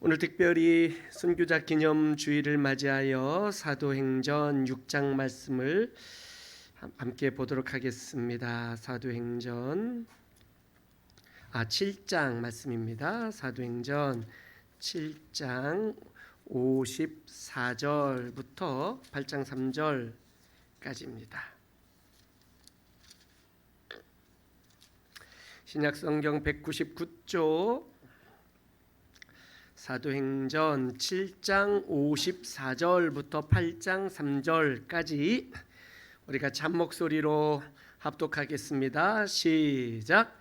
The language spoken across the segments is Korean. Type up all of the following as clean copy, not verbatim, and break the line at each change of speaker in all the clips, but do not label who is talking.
오늘 특별히 순교자 기념주일을 맞이하여 사도행전 6장 말씀을 함께 보도록 하겠습니다. 사도행전 7장 말씀입니다. 사도행전 7장 54절부터 8장 3절까지입니다. 신약성경 199쪽 사도행전 7장 54절부터 8장 3절까지 우리가 참목소리로 합독하겠습니다. 시작.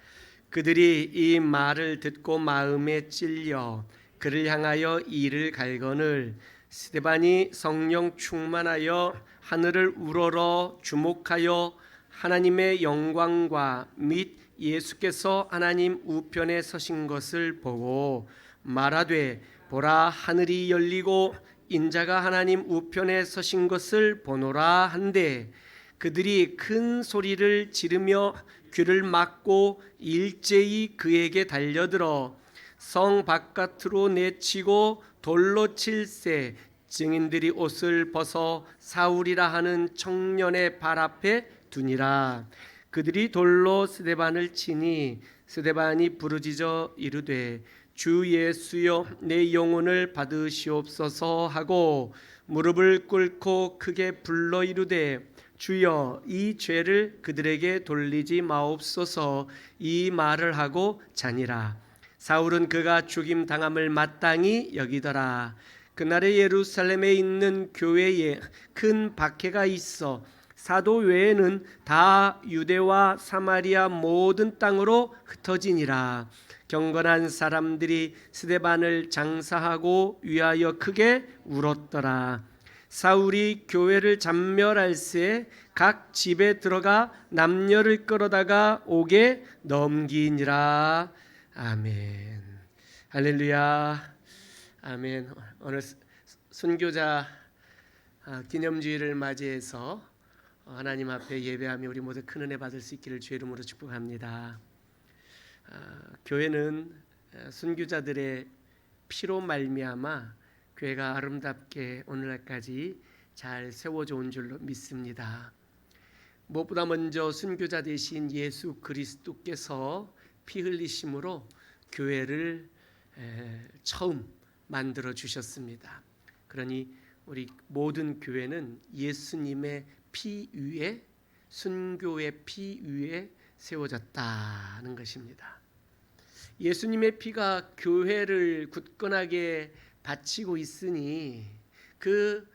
그들이 이 말을 듣고 마음에 찔려 그를 향하여 이를 갈거늘 스데반이 성령 충만하여 하늘을 우러러 주목하여 하나님의 영광과 및 예수께서 하나님 우편에 서신 것을 보고 말하되 보라 하늘이 열리고 인자가 하나님 우편에 서신 것을 보노라 한데 그들이 큰 소리를 지르며 귀를 막고 일제히 그에게 달려들어 성 바깥으로 내치고 돌로 칠세 증인들이 옷을 벗어 사울이라 하는 청년의 발 앞에 두니라. 그들이 돌로 스데반을 치니 스데반이 부르짖어 이르되 주 예수여 내 영혼을 받으시옵소서 하고 무릎을 꿇고 크게 불러 이르되 주여 이 죄를 그들에게 돌리지 마옵소서. 이 말을 하고 자니라. 사울은 그가 죽임 당함을 마땅히 여기더라. 그날에 예루살렘에 있는 교회에 큰 박해가 있어 사도 외에는 다 유대와 사마리아 모든 땅으로 흩어지니라. 경건한 사람들이 스데반을 장사하고 위하여 크게 울었더라. 사울이 교회를 잡멸할새 각 집에 들어가 남녀를 끌어다가 옥에 넘기니라. 아멘. 할렐루야. 아멘. 오늘 순교자 기념주일을 맞이해서 하나님 앞에 예배하며 우리 모두 큰 은혜 받을 수 있기를 주의 이름으로 축복합니다. 교회는 순교자들의 피로 말미암아 교회가 아름답게 오늘날까지 잘 세워져 온 줄로 믿습니다. 무엇보다 먼저 순교자 되신 예수 그리스도께서 피 흘리심으로 교회를 처음 만들어 주셨습니다. 그러니 우리 모든 교회는 예수님의 피 위에, 순교의 피 위에 세워졌다는 것입니다. 예수님의 피가 교회를 굳건하게 바치고 있으니 그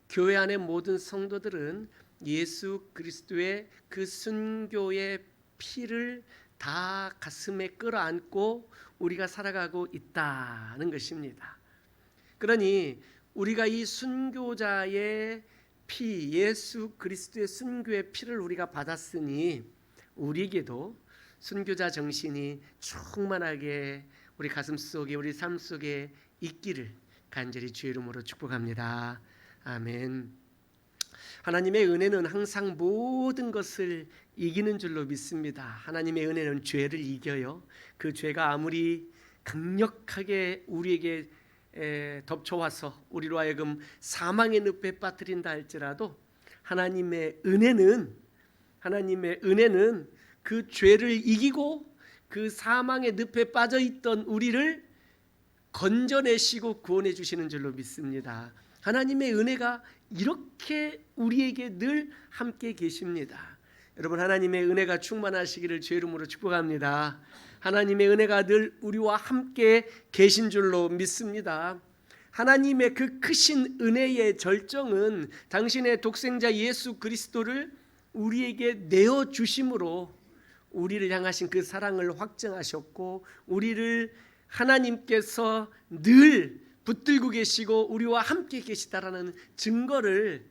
교회 안의 모든 성도들은 예수 그리스도의 그 순교의 피를 다 가슴에 끌어안고 우리가 살아가고 있다는 것입니다. 그러니 우리가 이 순교자의 피, 예수 그리스도의 순교의 피를 우리가 받았으니 우리에게도 순교자 정신이 충만하게 우리 가슴 속에 우리 삶 속에 있기를 간절히 주의 이름으로 축복합니다. 아멘. 하나님의 은혜는 항상 모든 것을 이기는 줄로 믿습니다. 하나님의 은혜는 죄를 이겨요. 그 죄가 아무리 강력하게 우리에게 덮쳐와서 우리로 하여금 사망의 늪에 빠뜨린다 할지라도 하나님의 은혜는 그 죄를 이기고 그 사망의 늪에 빠져있던 우리를 건져내시고 구원해 주시는 줄로 믿습니다. 하나님의 은혜가 이렇게 우리에게 늘 함께 계십니다. 여러분, 하나님의 은혜가 충만하시기를 주의 이름으로 축복합니다. 하나님의 은혜가 늘 우리와 함께 계신 줄로 믿습니다. 하나님의 그 크신 은혜의 절정은 당신의 독생자 예수 그리스도를 우리에게 내어주심으로 우리를 향하신 그 사랑을 확증하셨고 우리를 하나님께서 늘 붙들고 계시고 우리와 함께 계시다라는 증거를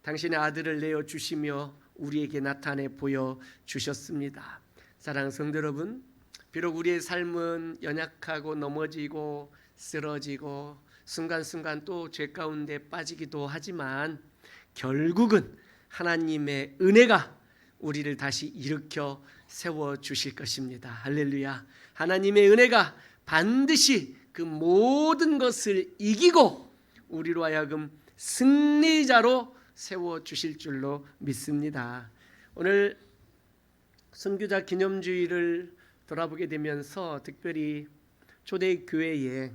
당신의 아들을 내어주시며 우리에게 나타내 보여주셨습니다. 사랑하는 성도 여러분, 비록 우리의 삶은 연약하고 넘어지고 쓰러지고 순간순간 또 죄 가운데 빠지기도 하지만 결국은 하나님의 은혜가 우리를 다시 일으켜 세워주실 것입니다. 할렐루야. 하나님의 은혜가 반드시 그 모든 것을 이기고 우리로 하여금 승리자로 세워 주실 줄로 믿습니다. 오늘 선교자 기념주일을 돌아보게 되면서 특별히 초대교회에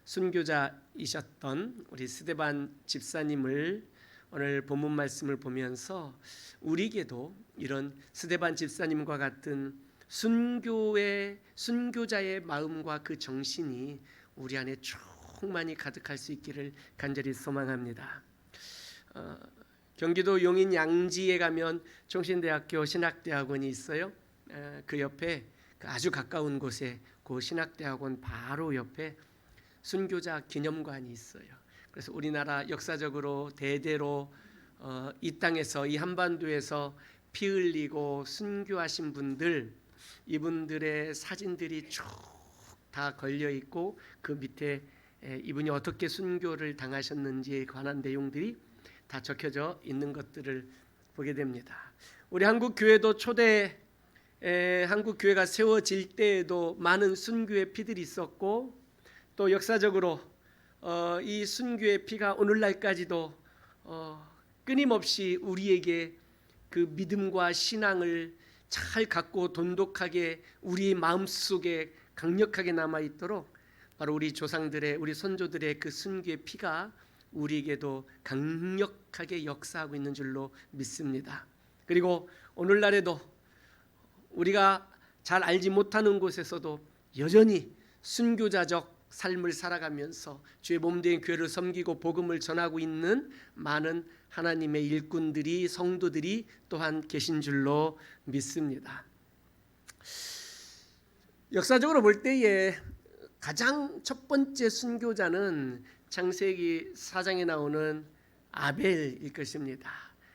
순교자이셨던 우리 스데반 집사님을 오늘 본문 말씀을 보면서 우리에게도 이런 스데반 집사님과 같은 순교자의 마음과 그 정신이 우리 안에 충만히 가득할 수 있기를 간절히 소망합니다. 경기도 용인 양지에 가면 총신대학교 신학대학원이 있어요. 그 옆에 아주 가까운 곳에 그 신학대학원 바로 옆에 순교자 기념관이 있어요. 그래서 우리나라 역사적으로 대대로 이 땅에서 이 한반도에서 피 흘리고 순교하신 분들, 이분들의 사진들이 쭉 다 걸려 있고 그 밑에 이분이 어떻게 순교를 당하셨는지에 관한 내용들이 다 적혀져 있는 것들을 보게 됩니다. 우리 한국 교회도 초대 한국 교회가 세워질 때에도 많은 순교의 피들이 있었고 또 역사적으로 이 순교의 피가 오늘날까지도 끊임없이 우리에게 그 믿음과 신앙을 잘 갖고 돈독하게 우리 마음속에 강력하게 남아 있도록 바로 우리 조상들의 우리 선조들의 그 순교의 피가 우리에게도 강력하게 역사하고 있는 줄로 믿습니다. 그리고 오늘날에도 우리가 잘 알지 못하는 곳에서도 여전히 순교자적 삶을 살아가면서 주의 몸된 교회를 섬기고 복음을 전하고 있는 많은 하나님의 일꾼들이 성도들이 또한 계신 줄로 믿습니다. 역사적으로 볼 때에 가장 첫 번째 순교자는 창세기 4장에 나오는 아벨일 것입니다.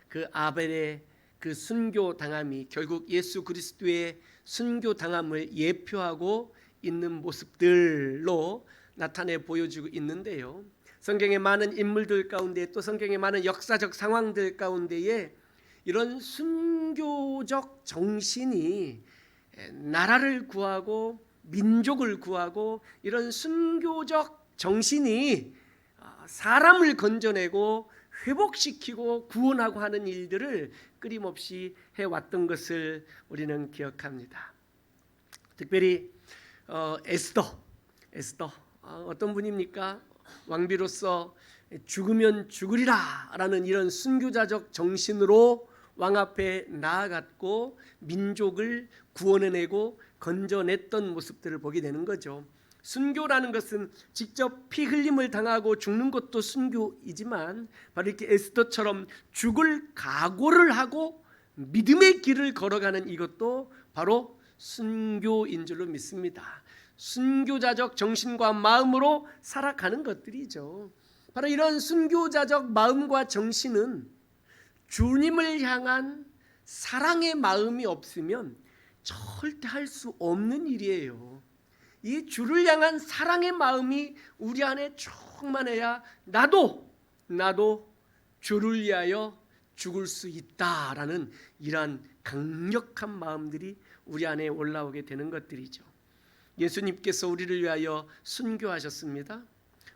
그 아벨의 그 순교 당함이 결국 예수 그리스도의 순교 당함을 예표하고 있는 모습들로 나타내 보여주고 있는데요. 성경의 많은 인물들 가운데 또 성경의 많은 역사적 상황들 가운데에 이런 순교적 정신이 나라를 구하고 민족을 구하고 이런 순교적 정신이 사람을 건져내고 회복시키고 구원하고 하는 일들을 끊임없이 해왔던 것을 우리는 기억합니다. 특별히 에스더 어떤 분입니까? 왕비로서 죽으면 죽으리라 라는 이런 순교자적 정신으로 왕 앞에 나아갔고 민족을 구원해내고 건져냈던 모습들을 보게 되는 거죠. 순교라는 것은 직접 피 흘림을 당하고 죽는 것도 순교이지만 바로 이렇게 에스더처럼 죽을 각오를 하고 믿음의 길을 걸어가는 이것도 바로 순교인 줄로 믿습니다. 순교자적 정신과 마음으로 살아가는 것들이죠. 바로 이런 순교자적 마음과 정신은 주님을 향한 사랑의 마음이 없으면 절대 할 수 없는 일이에요. 이 주를 향한 사랑의 마음이 우리 안에 충만해야 나도 주를 위하여 죽을 수 있다라는 이러한 강력한 마음들이 우리 안에 올라오게 되는 것들이죠. 예수님께서 우리를 위하여 순교하셨습니다.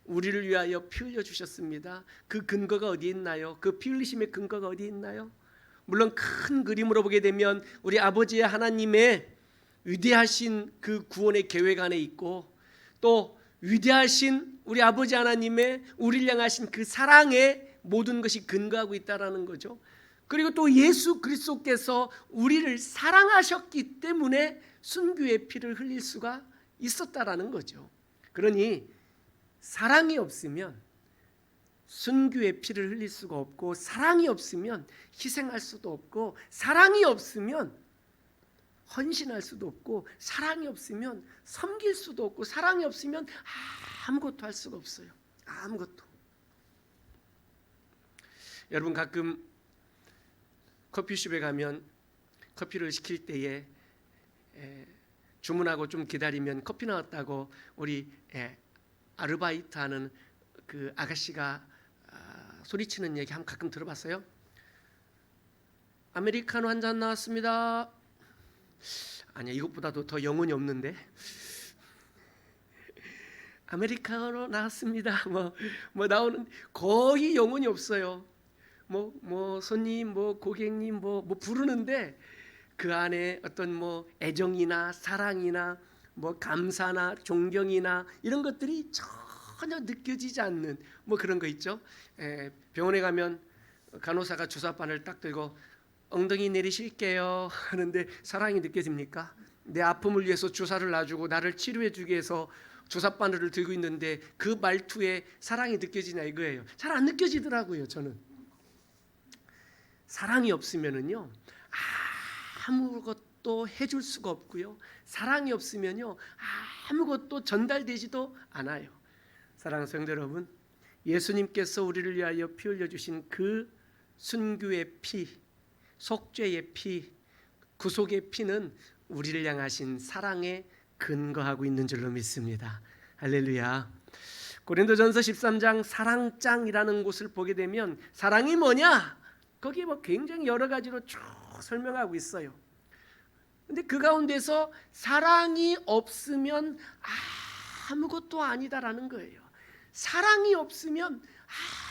우리를 위하여 피 흘려 주셨습니다. 그 근거가 어디 있나요? 그 피 흘리심의 근거가 어디 있나요? 물론 큰 그림으로 보게 되면 우리 아버지의 하나님의 위대하신 그 구원의 계획 안에 있고 또 위대하신 우리 아버지 하나님의 우리를 향하신 그 사랑에 모든 것이 근거하고 있다라는 거죠. 그리고 또 예수 그리스도께서 우리를 사랑하셨기 때문에 순교의 피를 흘릴 수가 있었다라는 거죠. 그러니 사랑이 없으면 순교의 피를 흘릴 수가 없고 사랑이 없으면 희생할 수도 없고 사랑이 없으면 헌신할 수도 없고 사랑이 없으면 섬길 수도 없고 사랑이 없으면 아무것도 할 수가 없어요. 아무것도. 여러분 가끔 커피숍에 가면 커피를 시킬 때에 주문하고 좀 기다리면 커피 나왔다고 우리 아르바이트하는 그 아가씨가 소리치는 얘기 한번 가끔 들어봤어요? 아메리카노 한 잔 나왔습니다. 아니야, 이것보다도 더 영혼이 없는데. 아메리카노 나왔습니다. 뭐 나오는 거의 영혼이 없어요. 뭐 손님, 뭐 고객님, 뭐 부르는데 그 안에 어떤 뭐 애정이나 사랑이나 뭐 감사나 존경이나 이런 것들이 전혀 느껴지지 않는 뭐 그런 거 있죠. 병원에 가면 간호사가 주사바늘 딱 들고 엉덩이 내리실게요 하는데 사랑이 느껴집니까? 내 아픔을 위해서 주사를 놔주고 나를 치료해 주기 위해서 주사바늘을 들고 있는데 그 말투에 사랑이 느껴지냐 이거예요. 잘 안 느껴지더라고요. 저는 사랑이 없으면은요 아무것도 해줄 수가 없고요. 사랑이 없으면요 아무것도 전달되지도 않아요. 사랑하는 성도 여러분, 예수님께서 우리를 위하여 피 흘려 주신 그 순교의 피, 속죄의 피, 구속의 피는 우리를 향하신 사랑에 근거하고 있는 줄로 믿습니다. 할렐루야. 고린도전서 13장 사랑장이라는 곳을 보게 되면 사랑이 뭐냐? 거기에 뭐 굉장히 여러 가지로 쭉 설명하고 있어요. 근데 그 가운데서 사랑이 없으면 아무것도 아니다라는 거예요. 사랑이 없으면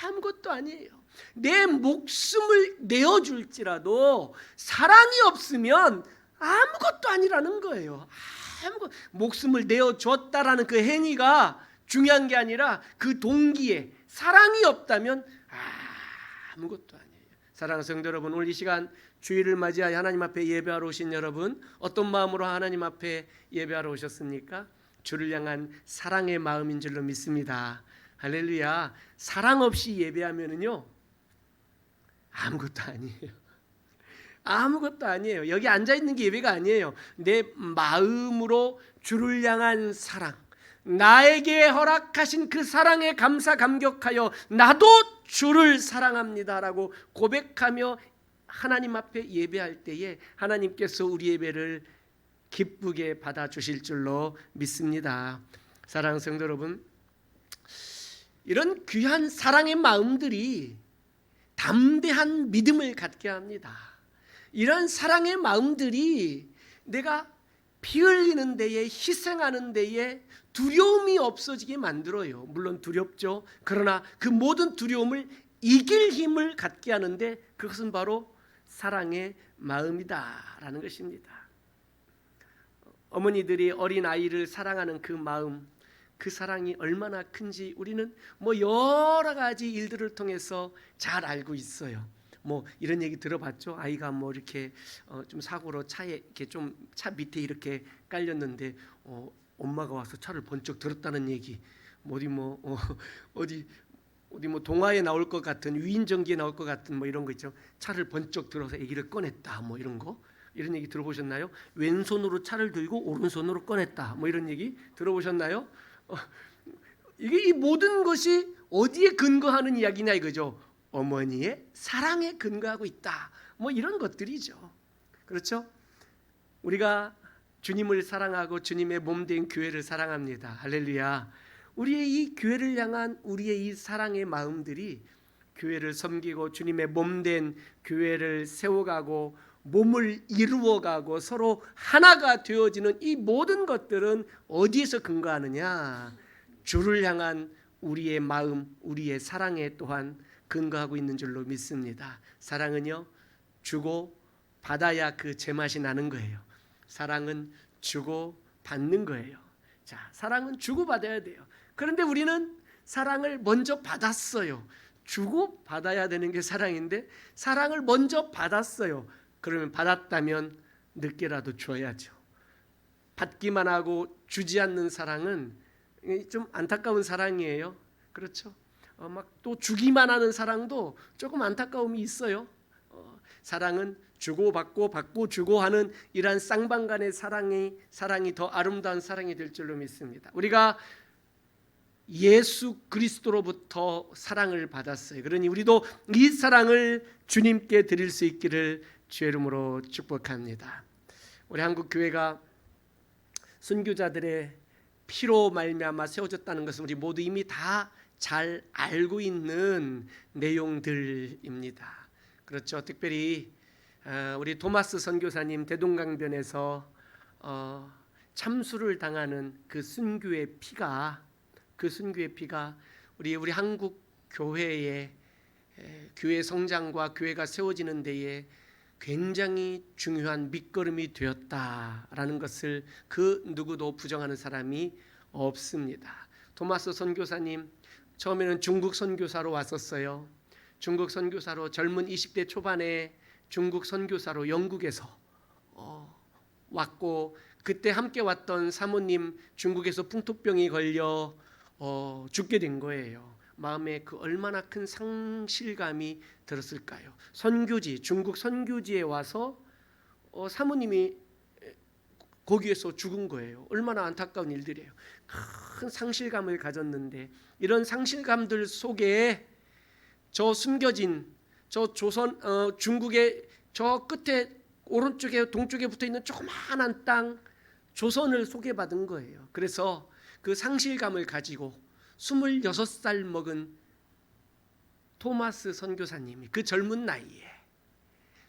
아무것도 아니에요. 내 목숨을 내어줄지라도 사랑이 없으면 아무것도 아니라는 거예요. 목숨을 내어줬다라는 그 행위가 중요한 게 아니라 그 동기에 사랑이 없다면 아무것도 아니에요. 사랑하는 성도 여러분, 오늘 이 시간 주일을 맞이하여 하나님 앞에 예배하러 오신 여러분, 어떤 마음으로 하나님 앞에 예배하러 오셨습니까? 주를 향한 사랑의 마음인 줄로 믿습니다. 할렐루야. 사랑 없이 예배하면은요 아무것도 아니에요. 아무것도 아니에요. 여기 앉아 있는 게 예배가 아니에요. 내 마음으로 주를 향한 사랑, 나에게 허락하신 그 사랑에 감사 감격하여 나도 주를 사랑합니다라고 고백하며 하나님 앞에 예배할 때에 하나님께서 우리 예배를 기쁘게 받아주실 줄로 믿습니다. 사랑하는 성도 여러분, 이런 귀한 사랑의 마음들이 담대한 믿음을 갖게 합니다. 이런 사랑의 마음들이 내가 피 흘리는 데에, 희생하는 데에 두려움이 없어지게 만들어요. 물론 두렵죠. 그러나 그 모든 두려움을 이길 힘을 갖게 하는데 그것은 바로 사랑의 마음이다라는 것입니다. 어머니들이 어린 아이를 사랑하는 그 마음, 그 사랑이 얼마나 큰지 우리는 뭐 여러 가지 일들을 통해서 잘 알고 있어요. 뭐 이런 얘기 들어봤죠. 아이가 뭐 이렇게 좀 사고로 차에 이렇게 좀 차 밑에 이렇게 깔렸는데 엄마가 와서 차를 번쩍 들었다는 얘기. 어디 뭐 동화에 나올 것 같은, 위인전기에 나올 것 같은 뭐 이런 거 있죠. 차를 번쩍 들어서 아기를 꺼냈다. 뭐 이런 거. 이런 얘기 들어보셨나요? 왼손으로 차를 들고 오른손으로 꺼냈다. 뭐 이런 얘기 들어보셨나요? 이게 이 모든 것이 어디에 근거하는 이야기냐 이거죠. 어머니의 사랑에 근거하고 있다. 뭐 이런 것들이죠. 그렇죠? 우리가 주님을 사랑하고 주님의 몸된 교회를 사랑합니다. 할렐루야. 우리의 이 교회를 향한 우리의 이 사랑의 마음들이 교회를 섬기고 주님의 몸된 교회를 세워가고 몸을 이루어가고 서로 하나가 되어지는 이 모든 것들은 어디에서 근거하느냐? 주를 향한 우리의 마음, 우리의 사랑에 또한 근거하고 있는 줄로 믿습니다. 사랑은요, 주고 받아야 그 제맛이 나는 거예요. 사랑은 주고 받는 거예요. 자, 사랑은 주고 받아야 돼요. 그런데 우리는 사랑을 먼저 받았어요. 주고 받아야 되는 게 사랑인데 사랑을 먼저 받았어요. 그러면 받았다면 늦게라도 줘야죠. 받기만 하고 주지 않는 사랑은 좀 안타까운 사랑이에요. 그렇죠? 막 또 주기만 하는 사랑도 조금 안타까움이 있어요. 사랑은 주고 받고 받고 주고 하는 이러한 쌍방간의 사랑이 더 아름다운 사랑이 될 줄로 믿습니다. 우리가 예수 그리스도로부터 사랑을 받았어요. 그러니 우리도 이 사랑을 주님께 드릴 수 있기를 주의 이름으로 축복합니다. 우리 한국 교회가 순교자들의 피로 말미암아 세워졌다는 것은 우리 모두 이미 다 잘 알고 있는 내용들입니다. 그렇죠. 특별히 우리 토마스 선교사님 대동강변에서 참수를 당하는 그 순교의 피가, 그 그 순교의 피가 우리 한국 교회의 교회 성장과 교회가 세워지는 데에 굉장히 중요한 밑거름이 되었다라는 것을 그 누구도 부정하는 사람이 없습니다. 토마스 선교사님 처음에는 중국 선교사로 왔었어요. 중국 선교사로 젊은 20대 초반에 중국 선교사로 영국에서 왔고, 그때 함께 왔던 사모님 중국에서 풍토병이 걸려 죽게 된 거예요. 마음에 그 얼마나 큰 상실감이 들었을까요? 선교지, 중국 선교지에 와서 사모님이 거기에서 죽은 거예요. 얼마나 안타까운 일들이에요. 큰 상실감을 가졌는데, 이런 상실감들 속에 저 숨겨진 저 조선 중국의 저 끝에 오른쪽에 동쪽에 붙어 있는 조그마한 땅 조선을 소개받은 거예요. 그래서 그 상실감을 가지고 26살 먹은 토마스 선교사님이 그 젊은 나이에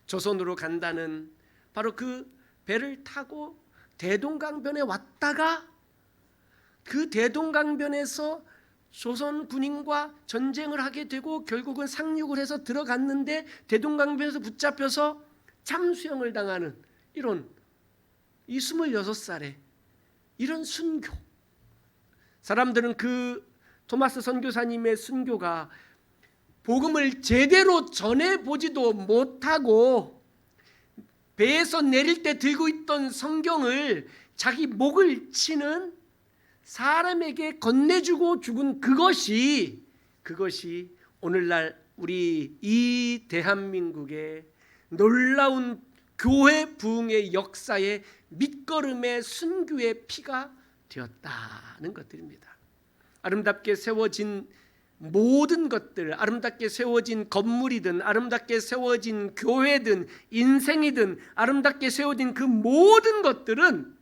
조선으로 간다는 바로 그 배를 타고 대동강변에 왔다가 그 대동강변에서 조선 군인과 전쟁을 하게 되고 결국은 상륙을 해서 들어갔는데 대동강변에서 붙잡혀서 참수형을 당하는 이런 이 26살에 이런 순교. 사람들은 그 토마스 선교사님의 순교가 복음을 제대로 전해보지도 못하고 배에서 내릴 때 들고 있던 성경을 자기 목을 치는 사람에게 건네주고 죽은 그것이 오늘날 우리 이 대한민국의 놀라운 교회 부흥의 역사의 밑거름의 순교의 피가 되었다는 것들입니다. 아름답게 세워진 모든 것들, 아름답게 세워진 건물이든 아름답게 세워진 교회든 인생이든 아름답게 세워진 그 모든 것들은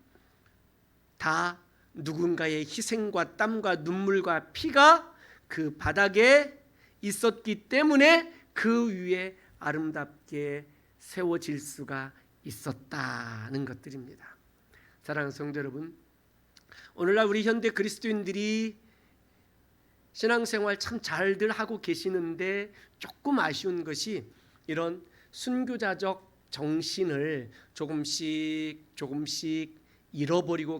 다 누군가의 희생과 땀과 눈물과 피가 그 바닥에 있었기 때문에 그 위에 아름답게 세워질 수가 있었다는 것들입니다. 사랑하는 성도 여러분, 오늘날 우리 현대 그리스도인들이 신앙생활 참 잘들 하고 계시는데 조금 아쉬운 것이 이런 순교자적 정신을 조금씩 잃어버리고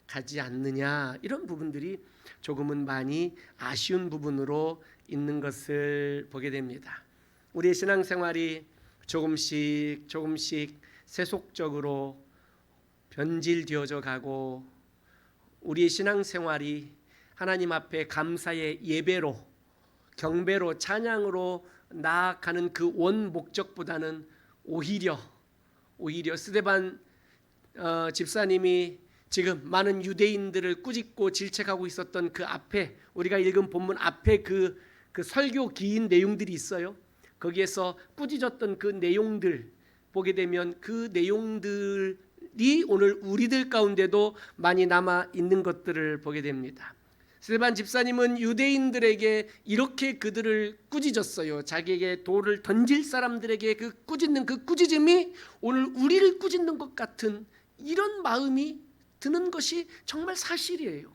가지 않느냐, 이런 부분들이 조금은 많이 아쉬운 부분으로 있는 것을 보게 됩니다. 우리의 신앙생활이 조금씩 세속적으로 변질되어져 가고 우리의 신앙생활이 하나님 앞에 감사의 예배로 경배로 찬양으로 나아가는 그 원 목적보다는 오히려 스데반 집사님이 지금 많은 유대인들을 꾸짖고 질책하고 있었던 그 앞에 우리가 읽은 본문 앞에 그 설교 긴 내용들이 있어요. 거기에서 꾸짖었던 그 내용들 보게 되면 그 내용들이 오늘 우리들 가운데도 많이 남아 있는 것들을 보게 됩니다. 스데반 집사님은 유대인들에게 이렇게 그들을 꾸짖었어요. 자기에게 돌을 던질 사람들에게 그 꾸짖는 그 꾸짖음이 오늘 우리를 꾸짖는 것 같은 이런 마음이 드는 것이 정말 사실이에요.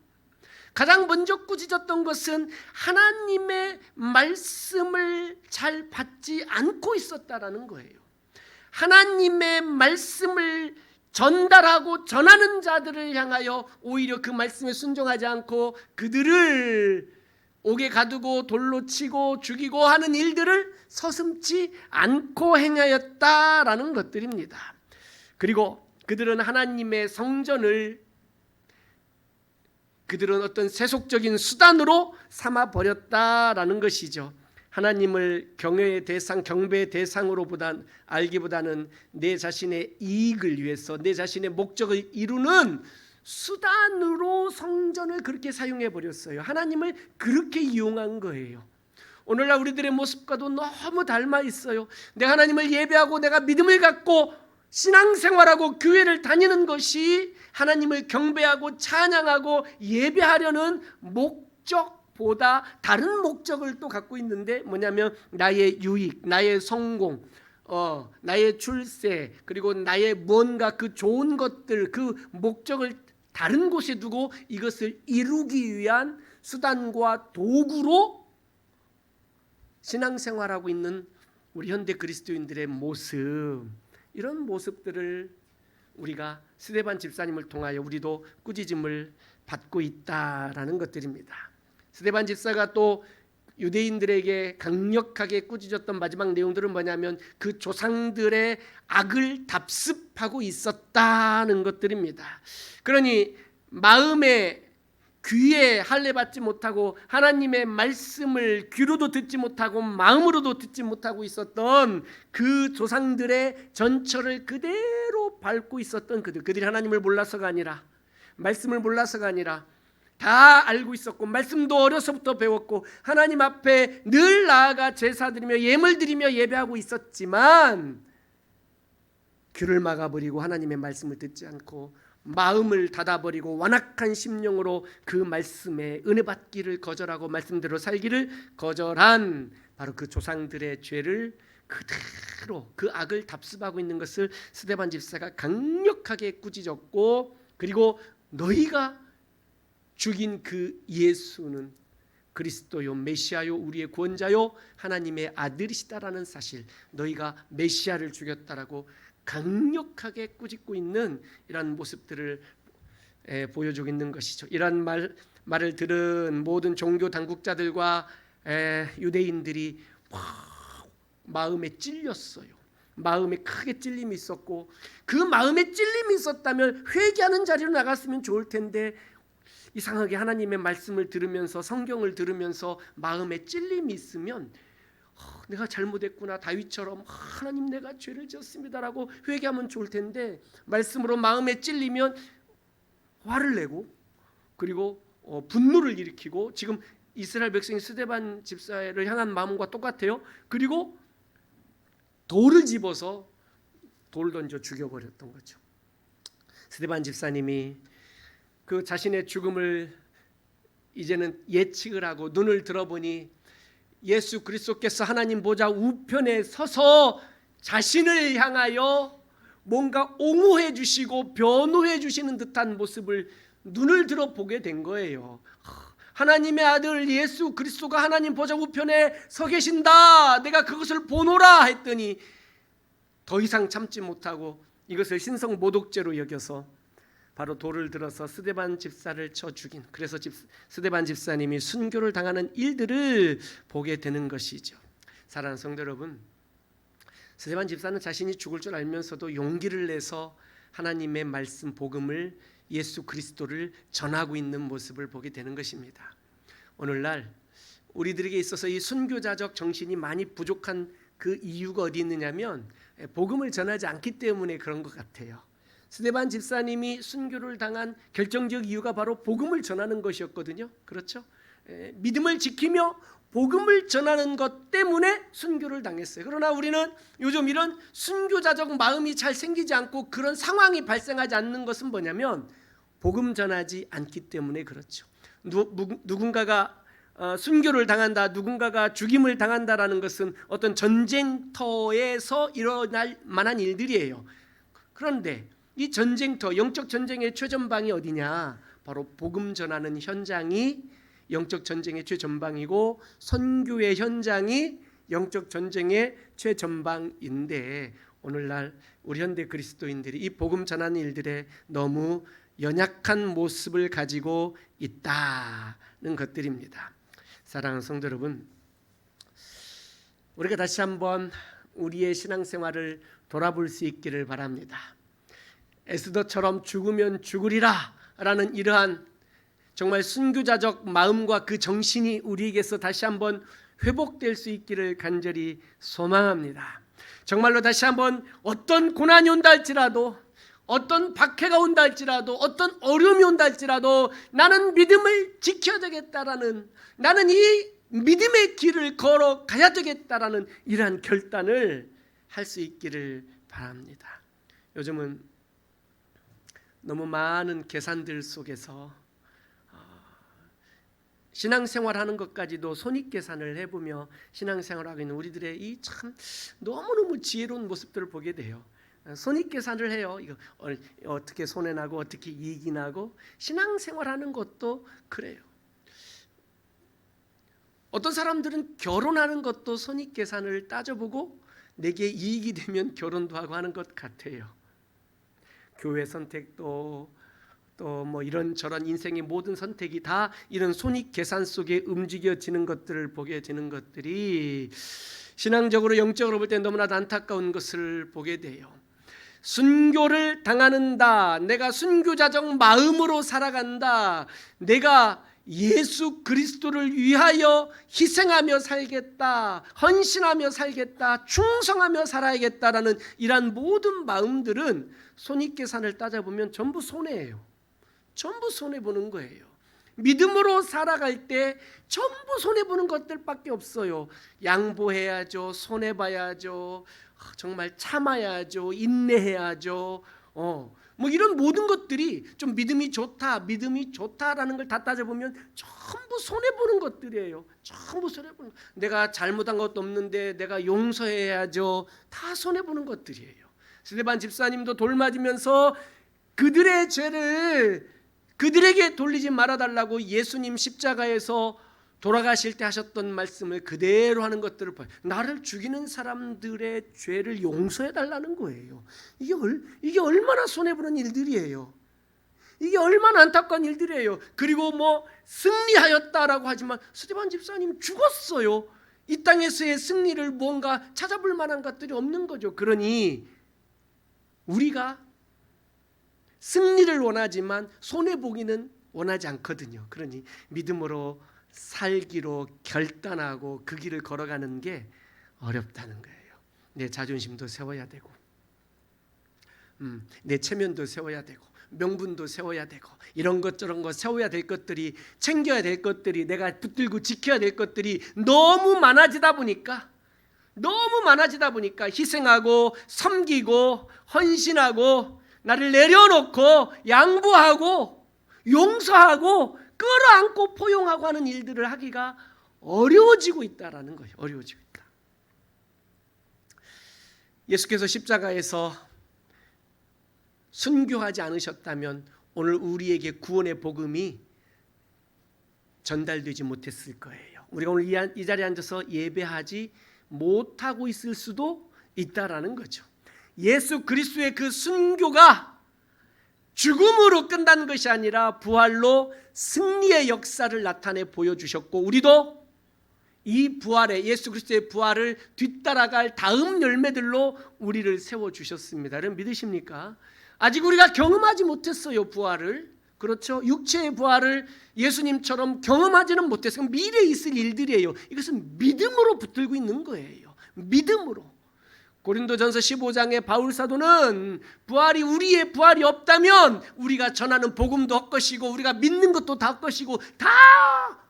가장 먼저 꾸짖었던 것은 하나님의 말씀을 잘 받지 않고 있었다라는 거예요. 하나님의 말씀을 전달하고 전하는 자들을 향하여 오히려 그 말씀에 순종하지 않고 그들을 옥에 가두고 돌로 치고 죽이고 하는 일들을 서슴지 않고 행하였다라는 것들입니다. 그리고 그들은 하나님의 성전을 그들은 어떤 세속적인 수단으로 삼아버렸다라는 것이죠. 하나님을 경외의 대상, 경배의 대상으로 알기보다는 내 자신의 이익을 위해서 내 자신의 목적을 이루는 수단으로 성전을 그렇게 사용해 버렸어요. 하나님을 그렇게 이용한 거예요. 오늘날 우리들의 모습과도 너무 닮아 있어요. 내가 하나님을 예배하고 내가 믿음을 갖고 신앙생활하고 교회를 다니는 것이 하나님을 경배하고 찬양하고 예배하려는 목적보다 다른 목적을 또 갖고 있는데 뭐냐면 나의 유익, 나의 성공, 나의 출세, 그리고 나의 뭔가 그 좋은 것들, 그 목적을 다른 곳에 두고 이것을 이루기 위한 수단과 도구로 신앙생활하고 있는 우리 현대 그리스도인들의 모습, 이런 모습들을 우리가 스데반 집사님을 통하여 우리도 꾸짖음을 받고 있다라는 것들입니다. 스데반 집사가 또 유대인들에게 강력하게 꾸짖었던 마지막 내용들은 뭐냐면 그 조상들의 악을 답습하고 있었다는 것들입니다. 그러니 마음에 귀에 할례 받지 못하고 하나님의 말씀을 귀로도 듣지 못하고 마음으로도 듣지 못하고 있었던 그 조상들의 전철을 그대로 밟고 있었던 그들이 하나님을 몰라서가 아니라, 말씀을 몰라서가 아니라 다 알고 있었고 말씀도 어려서부터 배웠고 하나님 앞에 늘 나아가 제사드리며 예물 드리며 예배하고 있었지만 귀를 막아버리고 하나님의 말씀을 듣지 않고 마음을 닫아버리고 완악한 심령으로 그 말씀에 은혜 받기를 거절하고 말씀대로 살기를 거절한 바로 그 조상들의 죄를 그대로 그 악을 답습하고 있는 것을 스데반 집사가 강력하게 꾸짖었고, 그리고 너희가 죽인 그 예수는 그리스도요 메시아요 우리의 구원자요 하나님의 아들이시다라는 사실, 너희가 메시아를 죽였다라고 강력하게 꾸짖고 있는 이러한 모습들을 보여주고 있는 것이죠. 이러한 말을 들은 모든 종교 당국자들과 유대인들이 마음에 찔렸어요. 마음에 크게 찔림이 있었고, 그 마음에 찔림이 있었다면 회개하는 자리로 나갔으면 좋을 텐데 이상하게 하나님의 말씀을 들으면서 성경을 들으면서 마음에 찔림이 있으면 내가 잘못했구나, 다윗처럼 하나님 내가 죄를 지었습니다라고 회개하면 좋을 텐데 말씀으로 마음에 찔리면 화를 내고 그리고 분노를 일으키고, 지금 이스라엘 백성이 스데반 집사를 향한 마음과 똑같아요. 그리고 돌을 집어서 돌 던져 죽여버렸던 거죠. 스데반 집사님이 그 자신의 죽음을 이제는 예측을 하고 눈을 들어보니 예수 그리스도께서 하나님 보좌 우편에 서서 자신을 향하여 뭔가 옹호해 주시고 변호해 주시는 듯한 모습을 눈을 들어 보게 된 거예요. 하나님의 아들 예수 그리스도가 하나님 보좌 우편에 서 계신다, 내가 그것을 보노라 했더니 더 이상 참지 못하고 이것을 신성 모독죄로 여겨서 바로 돌을 들어서 스데반 집사를 쳐 죽인, 그래서 스데반 집사님이 순교를 당하는 일들을 보게 되는 것이죠. 사랑하는 성도 여러분, 스데반 집사는 자신이 죽을 줄 알면서도 용기를 내서 하나님의 말씀 복음을, 예수 그리스도를 전하고 있는 모습을 보게 되는 것입니다. 오늘날 우리들에게 있어서 이 순교자적 정신이 많이 부족한 그 이유가 어디 있느냐면 복음을 전하지 않기 때문에 그런 것 같아요. 스데반 집사님이 순교를 당한 결정적 이유가 바로 복음을 전하는 것이었거든요. 그렇죠? 믿음을 지키며 복음을 전하는 것 때문에 순교를 당했어요. 그러나 우리는 요즘 이런 순교자적 마음이 잘 생기지 않고 그런 상황이 발생하지 않는 것은 뭐냐면 복음 전하지 않기 때문에 그렇죠. 누군가가 순교를 당한다, 누군가가 죽임을 당한다라는 것은 어떤 전쟁터에서 일어날 만한 일들이에요. 그런데 이 전쟁터, 영적 전쟁의 최전방이 어디냐? 바로 복음 전하는 현장이 영적 전쟁의 최전방이고 선교의 현장이 영적 전쟁의 최전방인데, 오늘날 우리 현대 그리스도인들이 이 복음 전하는 일들에 너무 연약한 모습을 가지고 있다는 것들입니다. 사랑하는 성도 여러분, 우리가 다시 한번 우리의 신앙생활을 돌아볼 수 있기를 바랍니다. 에스더처럼 죽으면 죽으리라 라는 이러한 정말 순교자적 마음과 그 정신이 우리에게서 다시 한번 회복될 수 있기를 간절히 소망합니다. 정말로 다시 한번 어떤 고난이 온다 할지라도, 어떤 박해가 온다 할지라도, 어떤 어려움이 온다 할지라도 나는 믿음을 지켜야 되겠다라는, 나는 이 믿음의 길을 걸어가야 되겠다라는 이러한 결단을 할 수 있기를 바랍니다. 요즘은 너무 많은 계산들 속에서 신앙생활하는 것까지도 손익계산을 해보며 신앙생활하고 있는 우리들의 이 참 너무너무 지혜로운 모습들을 보게 돼요. 손익계산을 해요. 이거 어떻게 손해나고 어떻게 이익이 나고, 신앙생활하는 것도 그래요. 어떤 사람들은 결혼하는 것도 손익계산을 따져보고 내게 이익이 되면 결혼도 하고 하는 것 같아요. 교회 선택도 또 뭐 이런저런 인생의 모든 선택이 다 이런 손익계산 속에 움직여지는 것들을 보게 되는 것들이 신앙적으로 영적으로 볼 때 너무나도 안타까운 것을 보게 돼요. 순교를 당하는다. 내가 순교자적 마음으로 살아간다. 내가 예수 그리스도를 위하여 희생하며 살겠다. 헌신하며 살겠다. 충성하며 살아야겠다라는 이러한 모든 마음들은 손익계산을 따져보면 전부 손해예요. 전부 손해보는 거예요. 믿음으로 살아갈 때 전부 손해보는 것들밖에 없어요. 양보해야죠. 손해봐야죠. 정말 참아야죠. 인내해야죠. 뭐 이런 모든 것들이 좀 믿음이 좋다라는 걸 다 따져보면 전부 손해보는 것들이에요. 전부 손해보는 것. 내가 잘못한 것도 없는데 내가 용서해야죠. 다 손해보는 것들이에요. 스데반 집사님도 돌 맞으면서 그들의 죄를 그들에게 돌리지 말아달라고 예수님 십자가에서 돌아가실 때 하셨던 말씀을 그대로 하는 것들을 봐요. 나를 죽이는 사람들의 죄를 용서해달라는 거예요. 이게 얼마나 손해보는 일들이에요. 이게 얼마나 안타까운 일들이에요. 그리고 뭐 승리하였다라고 하지만 스데반 집사님 죽었어요. 이 땅에서의 승리를 뭔가 찾아볼 만한 것들이 없는 거죠. 그러니 우리가 승리를 원하지만 손해보기는 원하지 않거든요. 그러니 믿음으로 살기로 결단하고 그 길을 걸어가는 게 어렵다는 거예요. 내 자존심도 세워야 되고 내 체면도 세워야 되고 명분도 세워야 되고 이런 것 저런 것 세워야 될 것들이 챙겨야 될 것들이 내가 붙들고 지켜야 될 것들이 너무 많아지다 보니까 희생하고 섬기고 헌신하고 나를 내려놓고 양보하고 용서하고 끌어안고 포용하고 하는 일들을 하기가 어려워지고 있다라는 거예요. 어려워지고 있다. 예수께서 십자가에서 순교하지 않으셨다면 오늘 우리에게 구원의 복음이 전달되지 못했을 거예요. 우리가 오늘 이 자리에 앉아서 예배하지 못하고 있을 수도 있다라는 거죠. 예수 그리스도의 그 순교가 죽음으로 끝난 것이 아니라 부활로 승리의 역사를 나타내 보여주셨고 우리도 이 부활에 예수 그리스도의 부활을 뒤따라갈 다음 열매들로 우리를 세워주셨습니다. 여러분 믿으십니까? 아직 우리가 경험하지 못했어요. 부활을. 그렇죠? 육체의 부활을 예수님처럼 경험하지는 못했어요. 미래에 있을 일들이에요. 이것은 믿음으로 붙들고 있는 거예요. 믿음으로. 고린도전서 15장의 바울 사도는 부활이 우리의 부활이 없다면 우리가 전하는 복음도 헛것이고 우리가 믿는 것도 다 헛것이고 다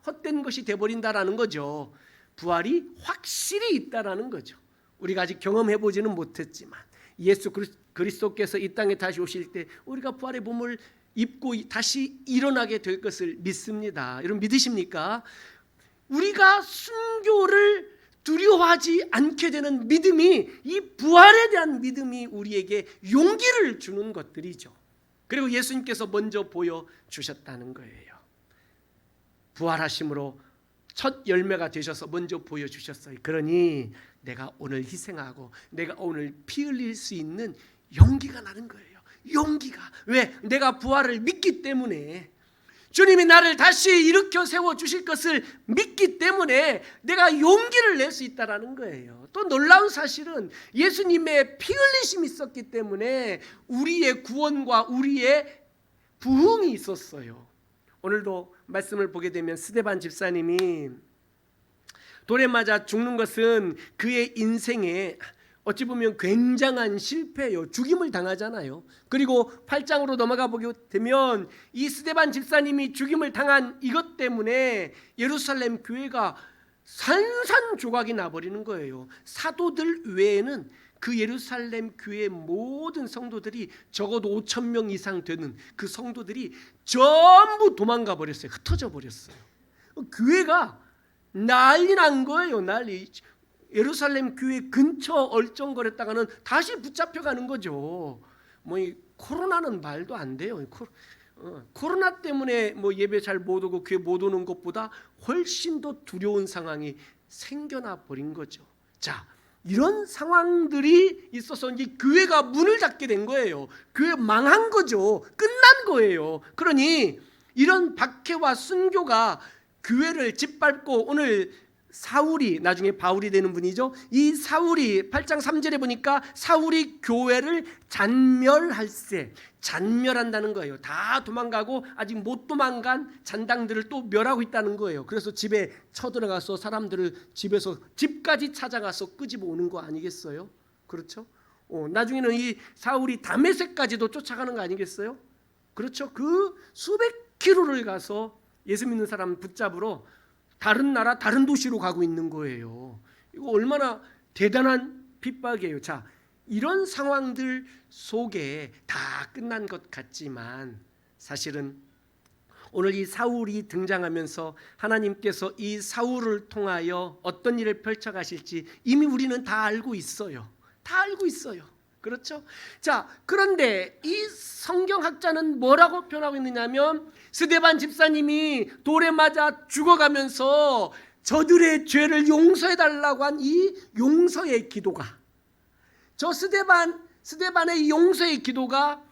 헛된 것이 돼버린다라는 거죠. 부활이 확실히 있다라는 거죠. 우리가 아직 경험해보지는 못했지만 예수 그리스도께서 이 땅에 다시 오실 때 우리가 부활의 몸을 입고 다시 일어나게 될 것을 믿습니다. 여러분 믿으십니까? 우리가 순교를 두려워하지 않게 되는 믿음이 이 부활에 대한 믿음이 우리에게 용기를 주는 것들이죠. 그리고 예수님께서 먼저 보여주셨다는 거예요. 부활하심으로 첫 열매가 되셔서 먼저 보여주셨어요. 그러니 내가 오늘 희생하고 내가 오늘 피 흘릴 수 있는 용기가 나는 거예요. 용기가. 왜? 내가 부활을 믿기 때문에 주님이 나를 다시 일으켜 세워주실 것을 믿기 때문에 내가 용기를 낼 수 있다는 거예요. 또 놀라운 사실은 예수님의 피 흘리심이 있었기 때문에 우리의 구원과 우리의 부흥이 있었어요. 오늘도 말씀을 보게 되면 스데반 집사님이 돌에 맞아 죽는 것은 그의 인생에 어찌 보면 굉장한 실패예요. 죽임을 당하잖아요. 그리고 8장으로 넘어가 보게 되면 이 스데반 집사님이 죽임을 당한 이것 때문에 예루살렘 교회가 산산조각이 나버리는 거예요. 사도들 외에는 그 예루살렘 교회의 모든 성도들이 적어도 5,000명 이상 되는 그 성도들이 전부 도망가 버렸어요. 흩어져 버렸어요. 교회가 난리 난 거예요. 난리. 예루살렘 교회 근처 얼쩡거렸다가는 다시 붙잡혀가는 거죠. 뭐 이 코로나는 말도 안 돼요. 코로나 때문에 뭐 예배 잘 못 오고 교회 못 오는 것보다 훨씬 더 두려운 상황이 생겨나 버린 거죠. 자, 이런 상황들이 있어서 이제 교회가 문을 닫게 된 거예요. 교회 망한 거죠. 끝난 거예요. 그러니 이런 박해와 순교가 교회를 짓밟고 오늘 사울이 나중에 바울이 되는 분이죠. 이 사울이 8장 3절에 보니까 사울이 교회를 잔멸할세, 잔멸한다는 거예요. 다 도망가고 아직 못 도망간 잔당들을 또 멸하고 있다는 거예요. 그래서 집에 쳐들어가서 사람들을 집에서 집까지 찾아가서 끄집어 오는 거 아니겠어요? 그렇죠? 나중에는 이 사울이 다메섹까지도 쫓아가는 거 아니겠어요? 그렇죠? 그 수백 킬로를 가서 예수 믿는 사람 붙잡으러 다른 나라 다른 도시로 가고 있는 거예요. 이거 얼마나 대단한 핍박이에요. 자, 이런 상황들 속에 다 끝난 것 같지만 사실은 오늘 이 사울이 등장하면서 하나님께서 이 사울을 통하여 어떤 일을 펼쳐가실지 이미 우리는 다 알고 있어요. 다 알고 있어요. 그렇죠? 자, 그런데 이 성경학자는 뭐라고 표현하고 있느냐면 스데반 집사님이 돌에 맞아 죽어가면서 저들의 죄를 용서해 달라고 한 이 용서의 기도가, 저 스데반의 용서의 기도가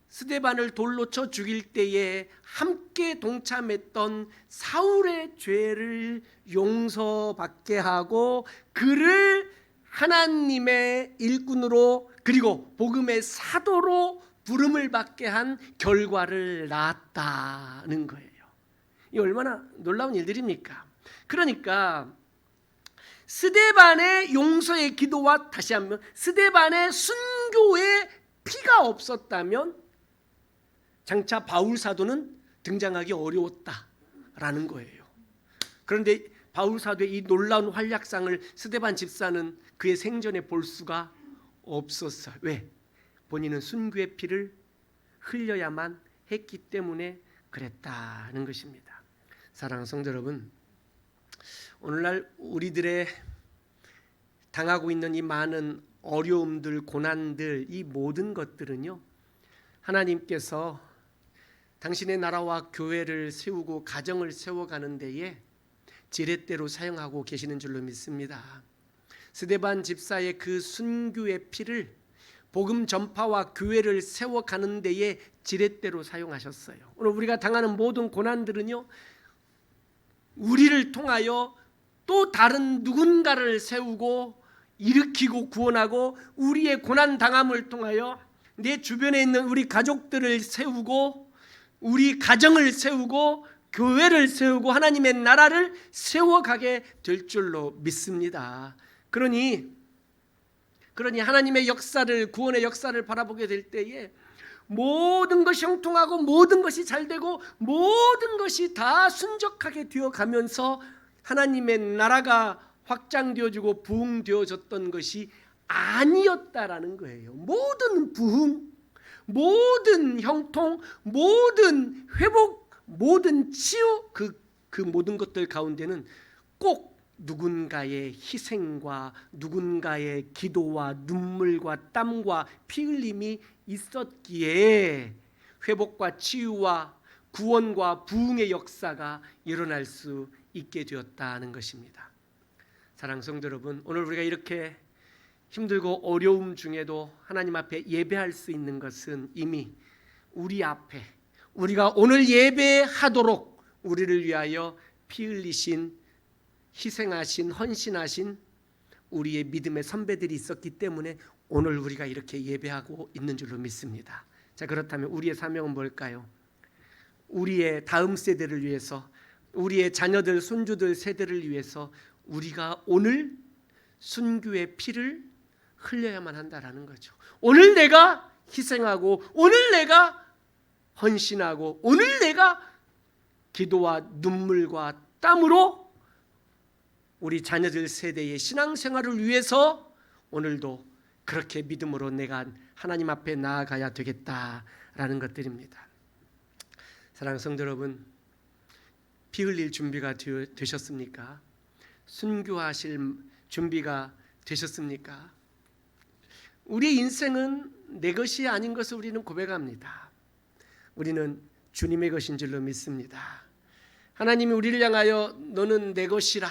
스데반을 돌로 쳐 죽일 때에 함께 동참했던 사울의 죄를 용서받게 하고 그를 하나님의 일꾼으로 그리고 복음의 사도로 부름을 받게 한 결과를 낳았다는 거예요. 이 얼마나 놀라운 일들입니까? 그러니까 스데반의 용서의 기도와 다시 한번 스데반의 순교의 피가 없었다면 장차 바울 사도는 등장하기 어려웠다라는 거예요. 그런데 바울 사도의 이 놀라운 활약상을 스데반 집사는 그의 생전에 볼 수가 없었어요. 왜? 본인은 순교의 피를 흘려야만 했기 때문에 그랬다는 것입니다. 사랑하는 성도 여러분, 오늘날 우리들의 당하고 있는 이 많은 어려움들, 고난들, 이 모든 것들은요, 하나님께서 당신의 나라와 교회를 세우고 가정을 세워가는 데에 지렛대로 사용하고 계시는 줄로 믿습니다. 스데반 집사의 그 순교의 피를 복음 전파와 교회를 세워가는 데에 지렛대로 사용하셨어요. 오늘 우리가 당하는 모든 고난들은요, 우리를 통하여 또 다른 누군가를 세우고 일으키고 구원하고 우리의 고난 당함을 통하여 내 주변에 있는 우리 가족들을 세우고 우리 가정을 세우고 교회를 세우고 하나님의 나라를 세워가게 될 줄로 믿습니다. 그러니 하나님의 역사를, 구원의 역사를 바라보게 될 때에 모든 것이 형통하고 모든 것이 잘되고 모든 것이 다 순적하게 되어가면서 하나님의 나라가 확장되어지고 부흥되어졌던 것이 아니었다라는 거예요. 모든 부흥, 모든 형통, 모든 회복, 모든 치유, 그 모든 것들 가운데는 꼭 누군가의 희생과 누군가의 기도와 눈물과 땀과 피 흘림이 있었기에 회복과 치유와 구원과 부흥의 역사가 일어날 수 있게 되었다는 것입니다. 사랑하는 성도 여러분, 오늘 우리가 이렇게 힘들고 어려움 중에도 하나님 앞에 예배할 수 있는 것은 이미 우리 앞에 우리가 오늘 예배하도록 우리를 위하여 피 흘리신, 희생하신, 헌신하신 우리의 믿음의 선배들이 있었기 때문에 오늘 우리가 이렇게 예배하고 있는 줄로 믿습니다. 자, 그렇다면 우리의 사명은 뭘까요? 우리의 다음 세대를 위해서, 우리의 자녀들, 손주들 세대를 위해서 우리가 오늘 순교의 피를 흘려야만 한다라는 거죠. 오늘 내가 희생하고 오늘 내가 헌신하고 오늘 내가 기도와 눈물과 땀으로 우리 자녀들 세대의 신앙생활을 위해서 오늘도 그렇게 믿음으로 내가 하나님 앞에 나아가야 되겠다라는 것들입니다. 사랑하는 성도 여러분, 피 흘릴 준비가 되셨습니까? 순교하실 준비가 되셨습니까? 우리의 인생은 내 것이 아닌 것을 우리는 고백합니다. 우리는 주님의 것인 줄로 믿습니다. 하나님이 우리를 향하여 너는 내 것이라,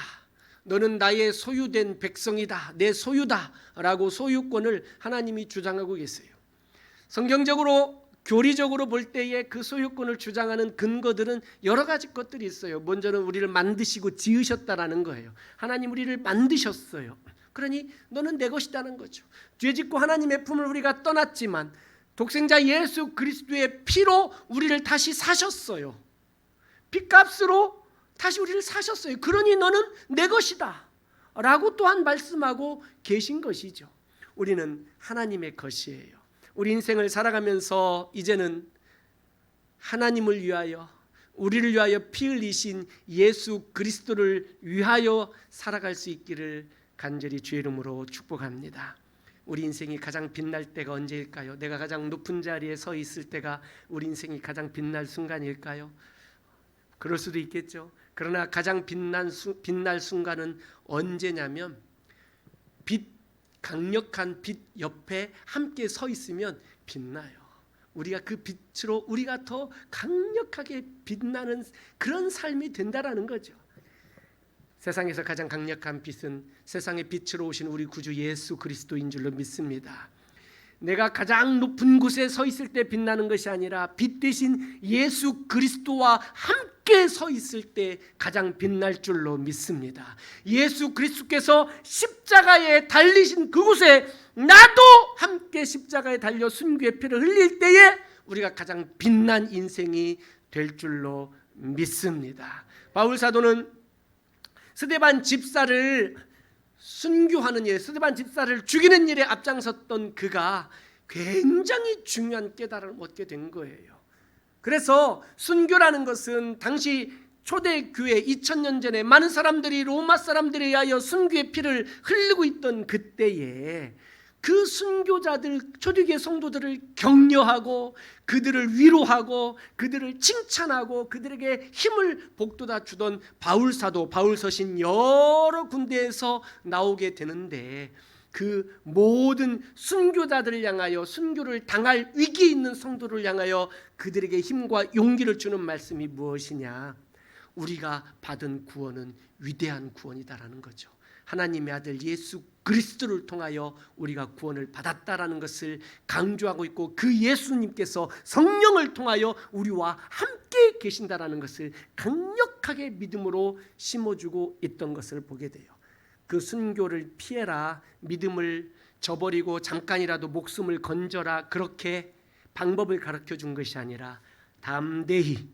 너는 나의 소유된 백성이다, 내 소유다 라고 소유권을 하나님이 주장하고 계세요. 성경적으로 교리적으로 볼 때에 그 소유권을 주장하는 근거들은 여러 가지 것들이 있어요. 먼저는 우리를 만드시고 지으셨다라는 거예요. 하나님 우리를 만드셨어요. 그러니 너는 내 것이라는 거죠. 죄 짓고 하나님의 품을 우리가 떠났지만 독생자 예수 그리스도의 피로 우리를 다시 사셨어요. 빚값으로 다시 우리를 사셨어요. 그러니 너는 내 것이다 라고 또한 말씀하고 계신 것이죠. 우리는 하나님의 것이에요. 우리 인생을 살아가면서 이제는 하나님을 위하여, 우리를 위하여 피 흘리신 예수 그리스도를 위하여 살아갈 수 있기를 간절히 주의 이름으로 축복합니다. 우리 인생이 가장 빛날 때가 언제일까요? 내가 가장 높은 자리에 서 있을 때가 우리 인생이 가장 빛날 순간일까요? 그럴 수도 있겠죠. 그러나 가장 빛날 순간은 언제냐면 강력한 빛 옆에 함께 서 있으면 빛나요. 우리가 그 빛으로 우리가 더 강력하게 빛나는 그런 삶이 된다라는 거죠. 세상에서 가장 강력한 빛은 세상의 빛으로 오신 우리 구주 예수 그리스도인 줄로 믿습니다. 내가 가장 높은 곳에 서 있을 때 빛나는 것이 아니라 빛 대신 예수 그리스도와 함께 서 있을 때 가장 빛날 줄로 믿습니다. 예수 그리스도께서 십자가에 달리신 그곳에 나도 함께 십자가에 달려 순교의 피를 흘릴 때에 우리가 가장 빛난 인생이 될 줄로 믿습니다. 바울 사도는 스데반 집사를 순교하는 일, 스데반 집사를 죽이는 일에 앞장섰던 그가 굉장히 중요한 깨달음을 얻게 된 거예요. 그래서 순교라는 것은 당시 초대교회 2000년 전에 많은 사람들이 로마 사람들에 의하여 순교의 피를 흘리고 있던 그때에 그 순교자들, 초대교회 성도들을 격려하고 그들을 위로하고 그들을 칭찬하고 그들에게 힘을 복돋아 주던 바울 사도, 바울 서신 여러 군데에서 나오게 되는데 그 모든 순교자들을 향하여, 순교를 당할 위기에 있는 성도를 향하여 그들에게 힘과 용기를 주는 말씀이 무엇이냐? 우리가 받은 구원은 위대한 구원이다라는 거죠. 하나님의 아들 예수 그리스도를 통하여 우리가 구원을 받았다라는 것을 강조하고 있고, 그 예수님께서 성령을 통하여 우리와 함께 계신다라는 것을 강력하게 믿음으로 심어주고 있던 것을 보게 돼요. 그 순교를 피해라, 믿음을 저버리고 잠깐이라도 목숨을 건져라, 그렇게 방법을 가르쳐 준 것이 아니라 담대히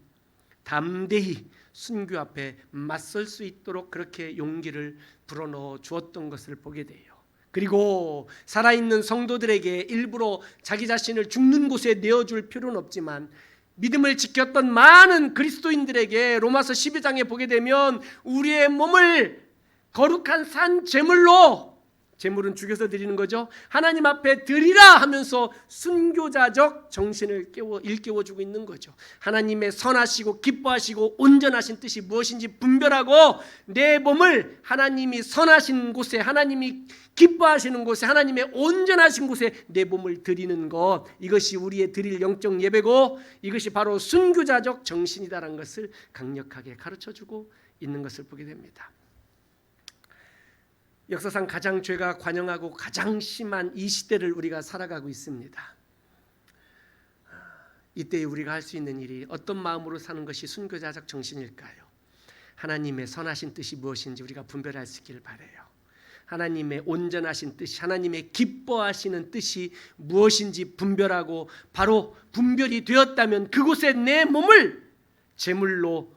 순교 앞에 맞설 수 있도록 그렇게 용기를 불어넣어 주었던 것을 보게 돼요. 그리고 살아있는 성도들에게 일부러 자기 자신을 죽는 곳에 내어줄 필요는 없지만 믿음을 지켰던 많은 그리스도인들에게 로마서 12장에 보게 되면 우리의 몸을 거룩한 산 제물로, 제물은 죽여서 드리는 거죠, 하나님 앞에 드리라 하면서 순교자적 정신을 일깨워주고 있는 거죠. 하나님의 선하시고 기뻐하시고 온전하신 뜻이 무엇인지 분별하고 내 몸을 하나님이 선하신 곳에, 하나님이 기뻐하시는 곳에, 하나님의 온전하신 곳에 내 몸을 드리는 것, 이것이 우리의 드릴 영적 예배고 이것이 바로 순교자적 정신이다라는 것을 강력하게 가르쳐주고 있는 것을 보게 됩니다. 역사상 가장 죄가 관영하고 가장 심한 이 시대를 우리가 살아가고 있습니다. 이때 우리가 할 수 있는 일이 어떤 마음으로 사는 것이 순교자적 정신일까요? 하나님의 선하신 뜻이 무엇인지 우리가 분별할 수 있기를 바라요. 하나님의 온전하신 뜻이, 하나님의 기뻐하시는 뜻이 무엇인지 분별하고 바로 분별이 되었다면 그곳에 내 몸을 제물로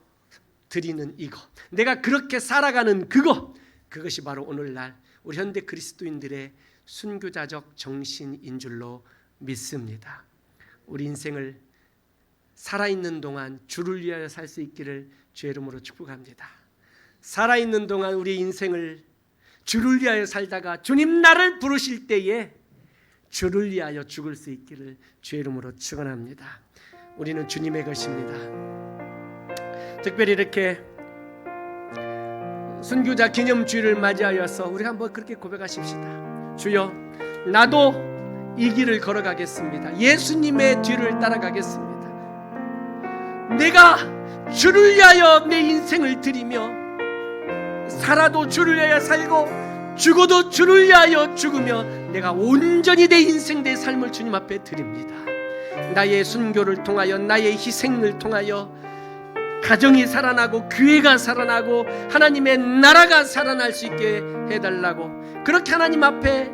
드리는 이것, 내가 그렇게 살아가는 그것이 바로 오늘날 우리 현대 그리스도인들의 순교자적 정신인 줄로 믿습니다. 우리 인생을 살아있는 동안 주를 위하여 살 수 있기를 주의 이름으로 축복합니다. 살아있는 동안 우리 인생을 주를 위하여 살다가 주님 나를 부르실 때에 주를 위하여 죽을 수 있기를 주의 이름으로 축원합니다. 우리는 주님의 것입니다. 특별히 이렇게 순교자 기념주일을 맞이하여서 우리 한번 그렇게 고백하십시다. 주여, 나도 이 길을 걸어가겠습니다. 예수님의 뒤를 따라가겠습니다. 내가 주를 위하여 내 인생을 드리며 살아도 주를 위하여 살고 죽어도 주를 위하여 죽으며 내가 온전히 내 인생 내 삶을 주님 앞에 드립니다. 나의 순교를 통하여 나의 희생을 통하여 가정이 살아나고 교회가 살아나고 하나님의 나라가 살아날 수 있게 해달라고, 그렇게 하나님 앞에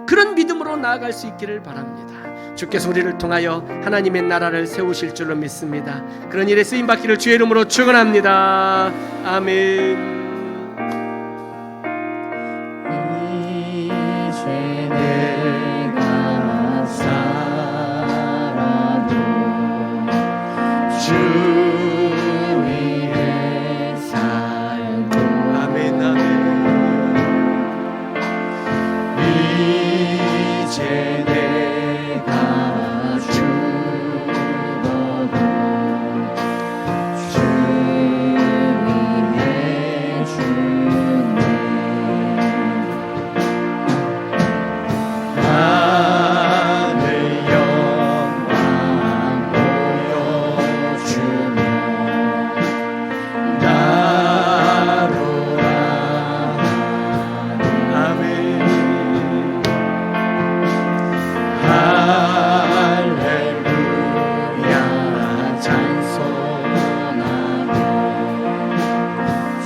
그런 믿음으로 나아갈 수 있기를 바랍니다. 주께서 우리를 통하여 하나님의 나라를 세우실 줄로 믿습니다. 그런 일에 쓰임받기를 주의 이름으로 축원합니다. 아멘.
이제 내가 살아도 주 위에 살고
아멘 아멘.
이제 내가 죽어도 주 위에 주네. 하늘 영광 보여주며 나로라
아멘.
할렐루야 찬송하며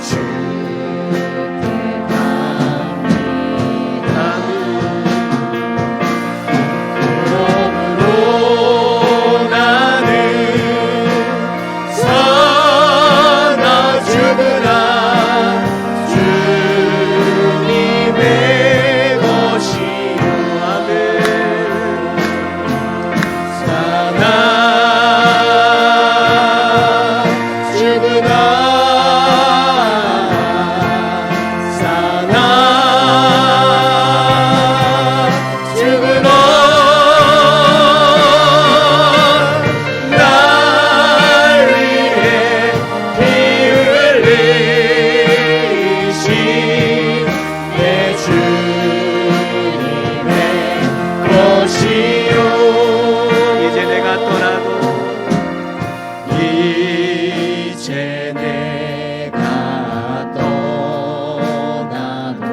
주께 갑니다. 그러므로 나는 사나 죽으나 주님의 것이요. 아멘. 사나 죽으나 사나 죽으나 날 위해 피 흘리신 내 주님의 것이요.
이제 내가 떠나도
이제 내가 떠나도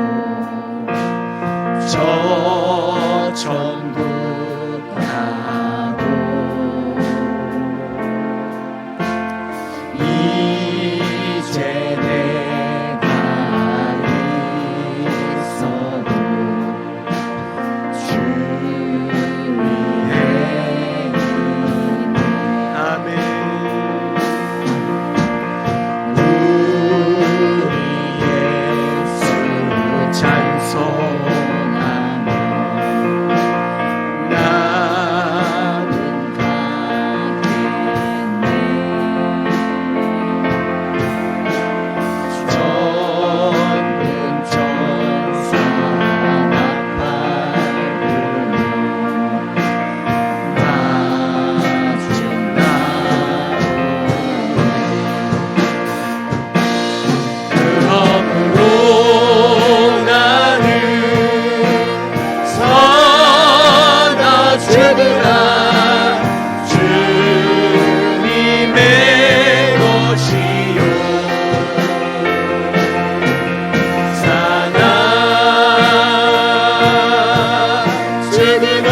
저 천국 가고 이제 내가 있어도 주 위에
아멘.
우리 예수 찬송하며 나는 가겠네. 전군 천사 나팔부며 마주 그러므로 나는 사나 죽으나 주님의 것이요. 사나 죽으나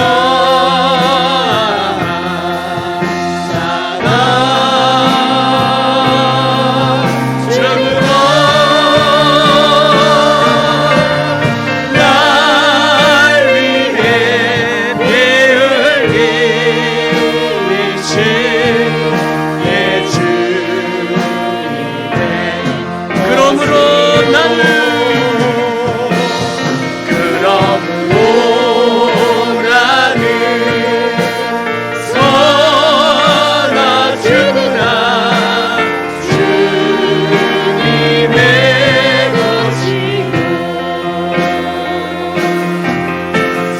사나 죽으나 날 위해 피 흘리신 내 주님의
그러므로 나는
사나 죽으나 주님의 것이요.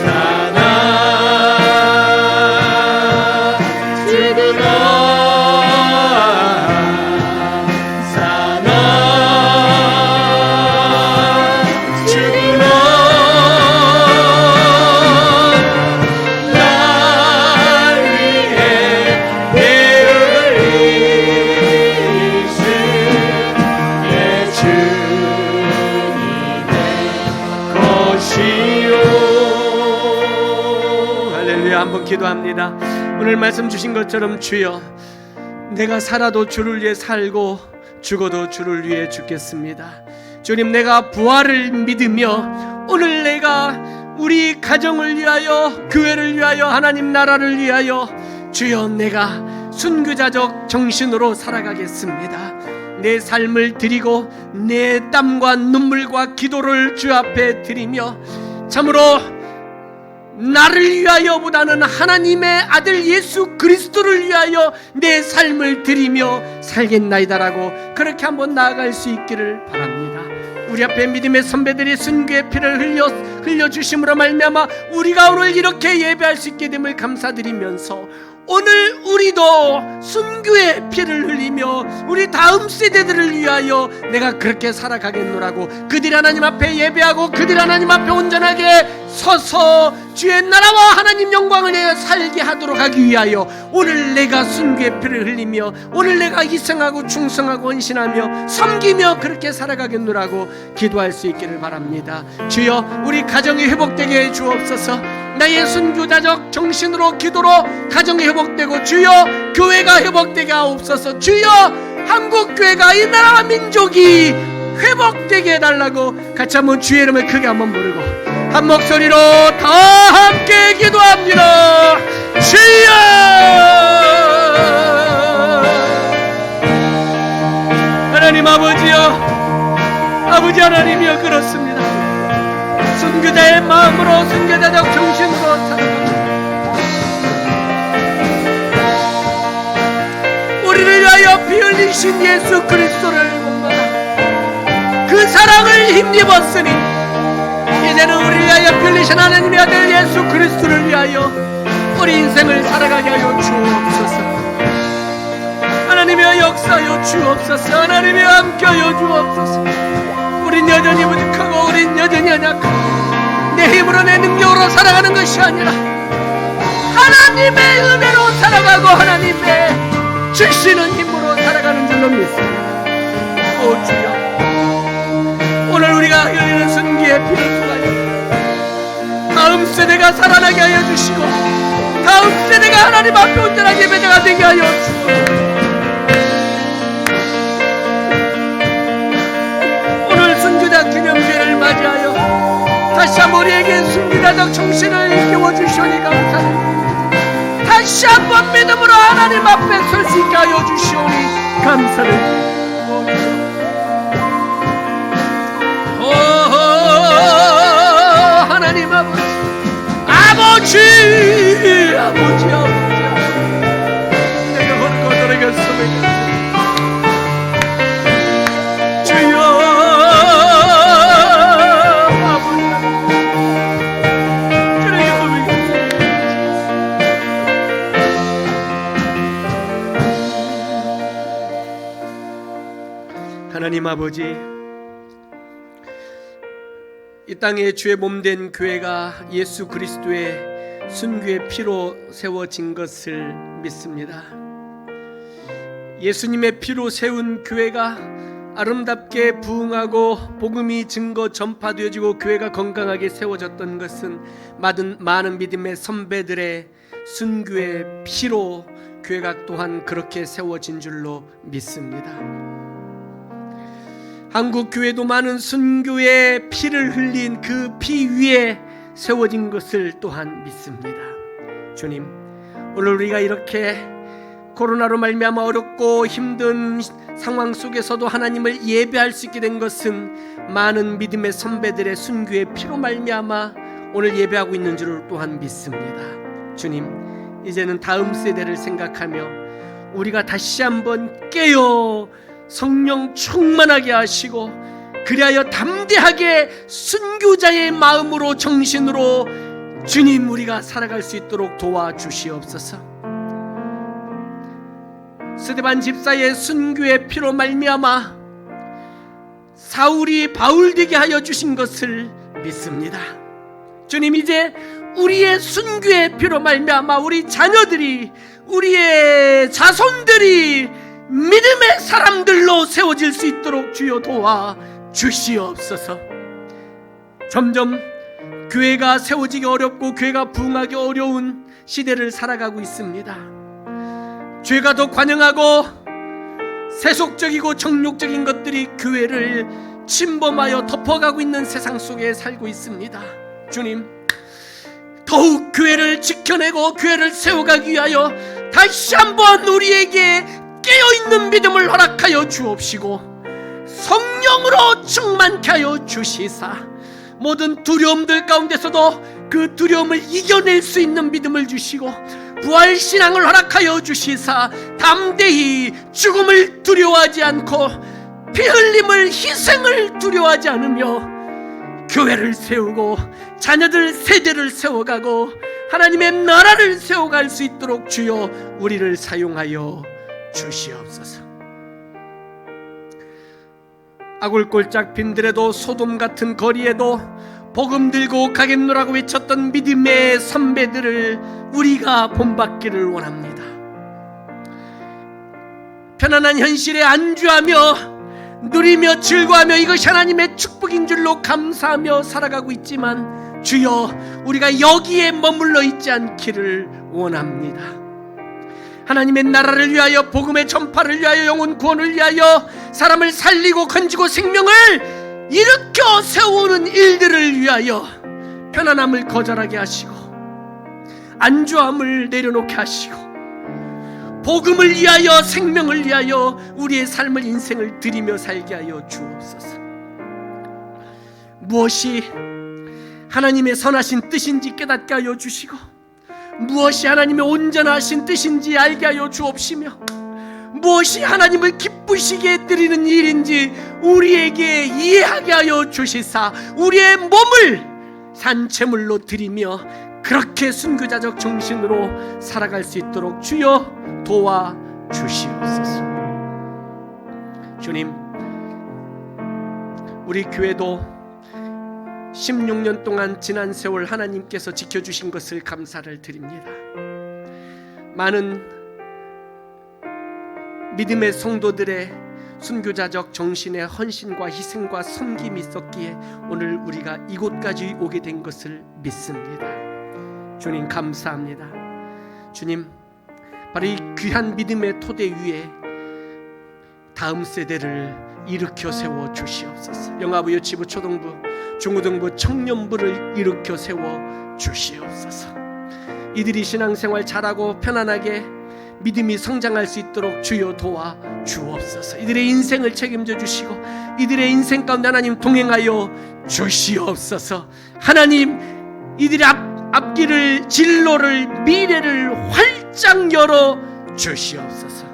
사나 죽으나 사나
한번 기도합니다. 오늘 말씀 주신 것처럼 주여, 내가 살아도 주를 위해 살고 죽어도 주를 위해 죽겠습니다. 주님, 내가 부활을 믿으며 오늘 내가 우리 가정을 위하여, 교회를 위하여, 하나님 나라를 위하여 주여 내가 순교자적 정신으로 살아가겠습니다. 내 삶을 드리고 내 땀과 눈물과 기도를 주 앞에 드리며 참으로 나를 위하여보다는 하나님의 아들 예수 그리스도를 위하여 내 삶을 드리며 살겠나이다라고 그렇게 한번 나아갈 수 있기를 바랍니다. 우리 앞에 믿음의 선배들이 순교의 피를 흘려주심으로 말미암아 우리가 오늘 이렇게 예배할 수 있게 됨을 감사드리면서 오늘 우리도 순교의 피를 흘리며 우리 다음 세대들을 위하여 내가 그렇게 살아가겠노라고 그들이 하나님 앞에 예배하고 그들이 하나님 앞에 온전하게 서서 주의 나라와 하나님 영광을 내어 살게 하도록 하기 위하여 오늘 내가 순교의 피를 흘리며 오늘 내가 희생하고 충성하고 헌신하며 섬기며 그렇게 살아가겠노라고 기도할 수 있기를 바랍니다. 주여, 우리 가정이 회복되게 해 주옵소서. 나의 순교자적 정신으로 기도로 가정이 회복되고 주여 교회가 회복되게 하옵소서. 주여 한국교회가 이 나라와 민족이 회복되게 해달라고 같이 한번 주의 이름을 크게 한번 부르고 한 목소리로 다 함께 기도합니다. 주여, 하나님 아버지여, 아버지 하나님이여, 그렇습니다. 순교자의 마음으로 순교자적 정신으로 살아갑니다. 우리를 위하여 피 흘리신 예수 그리스도를 본받아 그 사랑을 힘입었으니 이제는 우리를 위하여 피 흘리신 하나님의 아들 예수 그리스도를 위하여 우리 인생을 살아가게 하여 주옵소서. 하나님의 역사여 주옵소서. 하나님의 함께하여 주옵소서. 우린 여전히 부족하고 우린 여전히 연약하고 내 힘으로 내 능력으로 살아가는 것이 아니라 하나님의 은혜로 살아가고 하나님의 주시는 힘으로 살아가는 줄로 믿습니다. 오 주여, 오늘 우리가 흘리는 순교의 피를 통하여 다음 세대가 살아나게 하여 주시고 다음 세대가 하나님 앞에 온전한 예배자가 되게 하여 주옵소서. 순교자 기념제를 맞이하여 다시 한번 우리에게 순교자적 정신을 일깨워 주시오니 감사드립니다. 다시 한번 믿음으로 하나님 앞에 설 수 있게 하여 주시오니 감사드립니다. 하나님 아버지, 아버지 내가 오늘 거절하겠습니다. 하나님 아버지, 이 땅에 주의 몸된 교회가 예수 그리스도의 순교의 피로 세워진 것을 믿습니다. 예수님의 피로 세운 교회가 아름답게 부흥하고 복음이 증거 전파되어지고 교회가 건강하게 세워졌던 것은 많은 믿음의 선배들의 순교의 피로 교회가 또한 그렇게 세워진 줄로 믿습니다. 한국 교회도 많은 순교의 피를 흘린 그 피 위에 세워진 것을 또한 믿습니다. 주님, 오늘 우리가 이렇게 코로나로 말미암아 어렵고 힘든 상황 속에서도 하나님을 예배할 수 있게 된 것은 많은 믿음의 선배들의 순교의 피로 말미암아 오늘 예배하고 있는 줄을 또한 믿습니다. 주님, 이제는 다음 세대를 생각하며 우리가 다시 한번 깨어 성령 충만하게 하시고 그리하여 담대하게 순교자의 마음으로 정신으로 주님 우리가 살아갈 수 있도록 도와주시옵소서. 스데반 집사의 순교의 피로 말미암아 사울이 바울 되게 하여 주신 것을 믿습니다. 주님, 이제 우리의 순교의 피로 말미암아 우리 자녀들이, 우리의 자손들이 믿음의 사람들로 세워질 수 있도록 주여 도와 주시옵소서. 점점 교회가 세워지기 어렵고 교회가 부흥하기 어려운 시대를 살아가고 있습니다. 죄가 더 관영하고 세속적이고 정욕적인 것들이 교회를 침범하여 덮어가고 있는 세상 속에 살고 있습니다. 주님, 더욱 교회를 지켜내고 교회를 세워가기 위하여 다시 한번 우리에게 깨어있는 믿음을 허락하여 주옵시고 성령으로 충만케 하여 주시사 모든 두려움들 가운데서도 그 두려움을 이겨낼 수 있는 믿음을 주시고 부활신앙을 허락하여 주시사 담대히 죽음을 두려워하지 않고 피 흘림을 희생을 두려워하지 않으며 교회를 세우고 자녀들 세대를 세워가고 하나님의 나라를 세워갈 수 있도록 주여 우리를 사용하여 주시옵소서. 아굴골짝 빈들에도 소돔 같은 거리에도 복음 들고 가겠노라고 외쳤던 믿음의 선배들을 우리가 본받기를 원합니다. 편안한 현실에 안주하며 누리며 즐거워하며 이것이 하나님의 축복인 줄로 감사하며 살아가고 있지만 주여 우리가 여기에 머물러 있지 않기를 원합니다. 하나님의 나라를 위하여 복음의 전파를 위하여 영혼 구원을 위하여 사람을 살리고 건지고 생명을 일으켜 세우는 일들을 위하여 편안함을 거절하게 하시고 안주함을 내려놓게 하시고 복음을 위하여 생명을 위하여 우리의 삶을 인생을 드리며 살게 하여 주옵소서. 무엇이 하나님의 선하신 뜻인지 깨닫게 하여 주시고 무엇이 하나님의 온전하신 뜻인지 알게 하여 주옵시며 무엇이 하나님을 기쁘시게 드리는 일인지 우리에게 이해하게 하여 주시사 우리의 몸을 산채물로 드리며 그렇게 순교자적 정신으로 살아갈 수 있도록 주여 도와주시옵소서. 주님, 우리 교회도 16년 동안 지난 세월 하나님께서 지켜주신 것을 감사를 드립니다. 많은 믿음의 성도들의 순교자적 정신의 헌신과 희생과 섬김이 있었기에 오늘 우리가 이곳까지 오게 된 것을 믿습니다. 주님 감사합니다. 주님, 바로 이 귀한 믿음의 토대 위에 다음 세대를 일으켜 세워 주시옵소서. 영아부, 유치부, 초등부, 중고등부, 청년부를 일으켜 세워 주시옵소서. 이들이 신앙생활 잘하고 편안하게 믿음이 성장할 수 있도록 주여 도와 주옵소서. 이들의 인생을 책임져 주시고 이들의 인생 가운데 하나님 동행하여 주시옵소서. 하나님, 이들의 앞길을, 진로를, 미래를 활짝 열어 주시옵소서.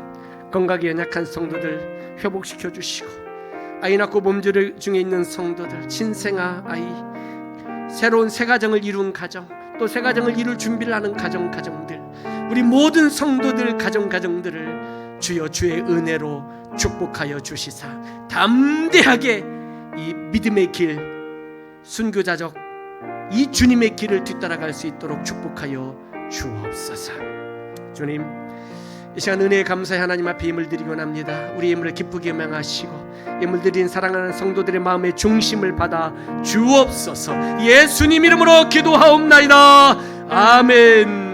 건강에 연약한 성도들 회복시켜 주시고 아이 낳고 몸조리 중에 있는 성도들, 신생아 아이, 새로운 새 가정을 이룬 가정, 또 새 가정을 이룰 준비를 하는 가정들, 우리 모든 성도들 가정들을 주여 주의 은혜로 축복하여 주시사 담대하게 이 믿음의 길, 순교자적 이 주님의 길을 뒤따라갈 수 있도록 축복하여 주옵소서. 주님, 이 시간 은혜에 감사의 하나님 앞에 예물 드리기 원합니다. 우리 예물을 기쁘게 명하시고 예물 드린 사랑하는 성도들의 마음의 중심을 받아 주옵소서. 예수님 이름으로 기도하옵나이다. 아멘.